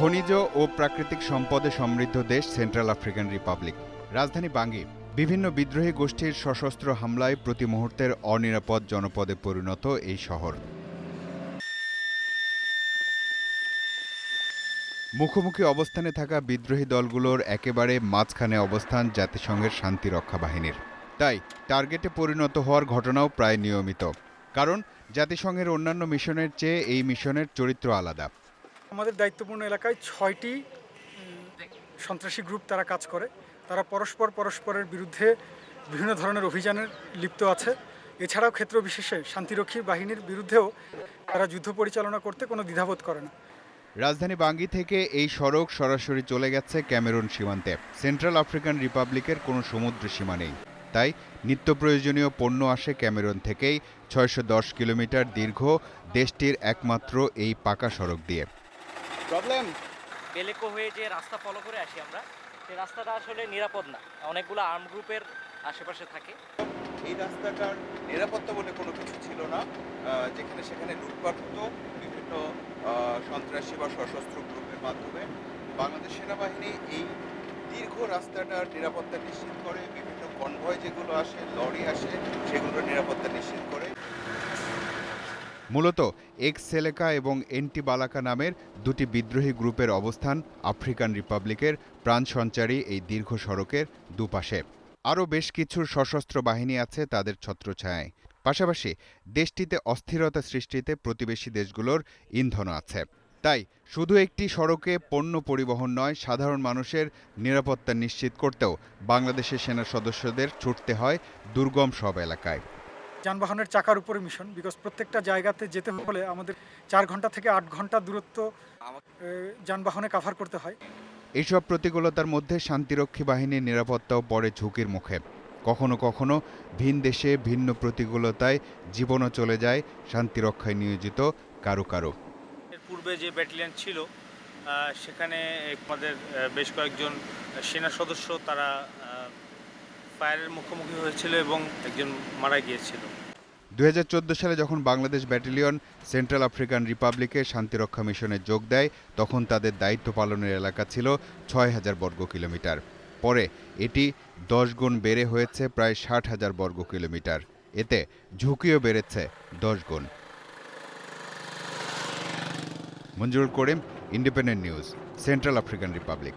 খনিজ ও প্রাকৃতিক সম্পদে সমৃদ্ধ দেশ সেন্ট্রাল আফ্রিকান রিপাবলিক। রাজধানী বাঙ্গি বিভিন্ন বিদ্রোহী গোষ্ঠীর সশস্ত্র হামলায় প্রতি মুহূর্তের অনিরাপদ জনপদে পরিণত এই শহর। মুখোমুখি অবস্থানে থাকা বিদ্রোহী দলগুলোর একেবারে মাঝখানে অবস্থান জাতিসংঘের শান্তিরক্ষা বাহিনীর। তাই টার্গেটে পরিণত হওয়ার ঘটনাও প্রায় নিয়মিত। কারণ জাতিসংঘের অন্যান্য মিশনের চেয়ে এই মিশনের চরিত্র আলাদা। আমাদের দায়িত্বপূর্ণ এলাকায় 6টি সন্ত্রাসী গ্রুপ তারা কাজ করে। তারা পরস্পরের বিরুদ্ধে বিভিন্ন ধরনের অভিযানের লিপ্ত আছে। এছাড়াও ক্ষেত্র বিশেষে শান্তিরক্ষী বাহিনীর বিরুদ্ধেও তারা যুদ্ধ পরিচালনা করতে কোনো দ্বিধাবোধ করে না। রাজধানী বাঙ্গি থেকে এই সড়ক সরাসরি চলে গেছে ক্যামেরুন সীমান্তে। সেন্ট্রাল আফ্রিকান রিপাবলিকের কোনো সমুদ্র সীমা নেই, তাই নিত্য প্রয়োজনীয় পণ্য আসে ক্যামেরুন থেকেই ৬১০ কিলোমিটার দীর্ঘ দেশটির একমাত্র এই পাকা সড়ক দিয়ে। বেলেকো হয়ে যে রাস্তা ফলো করে আসি আমরা, সেই রাস্তাটা আসলে নিরাপদ না, অনেকগুলো আর্ম গ্রুপের আশেপাশে থাকে। এই রাস্তাটার নিরাপত্তা বলে কোনো কিছু ছিল না, যেখানে সেখানে লুটপাট হতো বিভিন্ন সন্ত্রাসী বা সশস্ত্র গ্রুপের মাধ্যমে। বাংলাদেশ সেনাবাহিনী এই দীর্ঘ রাস্তাটার নিরাপত্তা নিশ্চিত করে, বিভিন্ন কনভয় যেগুলো আসে, লরি আসে, সেগুলোর নিরাপত্তা নিশ্চিত করে। মূলত এক্স সেলেকা এবং এন্টি বালাকা নামের দুটি বিদ্রোহী গ্রুপের অবস্থান আফ্রিকান রিপাবলিকের প্রাণ সঞ্চারী এই দীর্ঘ সড়কের দুপাশে। আরও বেশ কিছু সশস্ত্র বাহিনী আছে তাদের ছত্রছায়ায়। পাশাপাশি দেশটিতে অস্থিরতা সৃষ্টিতে প্রতিবেশী দেশগুলোর ইন্ধনও আছে। তাই শুধু একটি সড়কে পণ্য পরিবহন নয়, সাধারণ মানুষের নিরাপত্তা নিশ্চিত করতেও বাংলাদেশের সেনা সদস্যদের ছুটতে হয় দুর্গম সব এলাকায়। যানবাহনের চাকার উপরে মিশন, বিকজ প্রত্যেকটা জায়গাতে যেতে হলে আমাদের 4 ঘন্টা থেকে 8 ঘন্টা দূরত্ব যানবাহনে কাভার করতে হয়। এইসব প্রতিকূলতার মধ্যে শান্তিরক্ষী বাহিনীর নিরাপত্তাও পড়ে ঝুঁকির মুখে। কখনো কখনো ভিন দেশে ভিন্ন প্রতিকূলতায় জীবনও চলে যায় শান্তিরক্ষায় নিয়োজিত কারো কারো। এর পূর্বে যে ব্যাটালিয়ন ছিল সেখানে আমাদের বেশ কয়েকজন সেনা সদস্য তারা ফায়ারের মুখোমুখি হয়েছিল এবং একজন মারা গিয়েছিল। ২০১৪ সালে যখন বাংলাদেশ ব্যাটালিয়ন সেন্ট্রাল আফ্রিকান রিপাবলিকে শান্তিরক্ষা মিশনে যোগ দেয়, তখন তাদের দায়িত্ব পালনের এলাকা ছিল ৬,০০০ বর্গ কিলোমিটার। পরে এটি ১০ গুণ বেড়ে হয়েছে প্রায় ৬০,০০০ বর্গ কিলোমিটার। এতে ঝুঁকিও বেড়েছে ১০ গুণ। Manjurul Karim, Independent News, Central African Republic.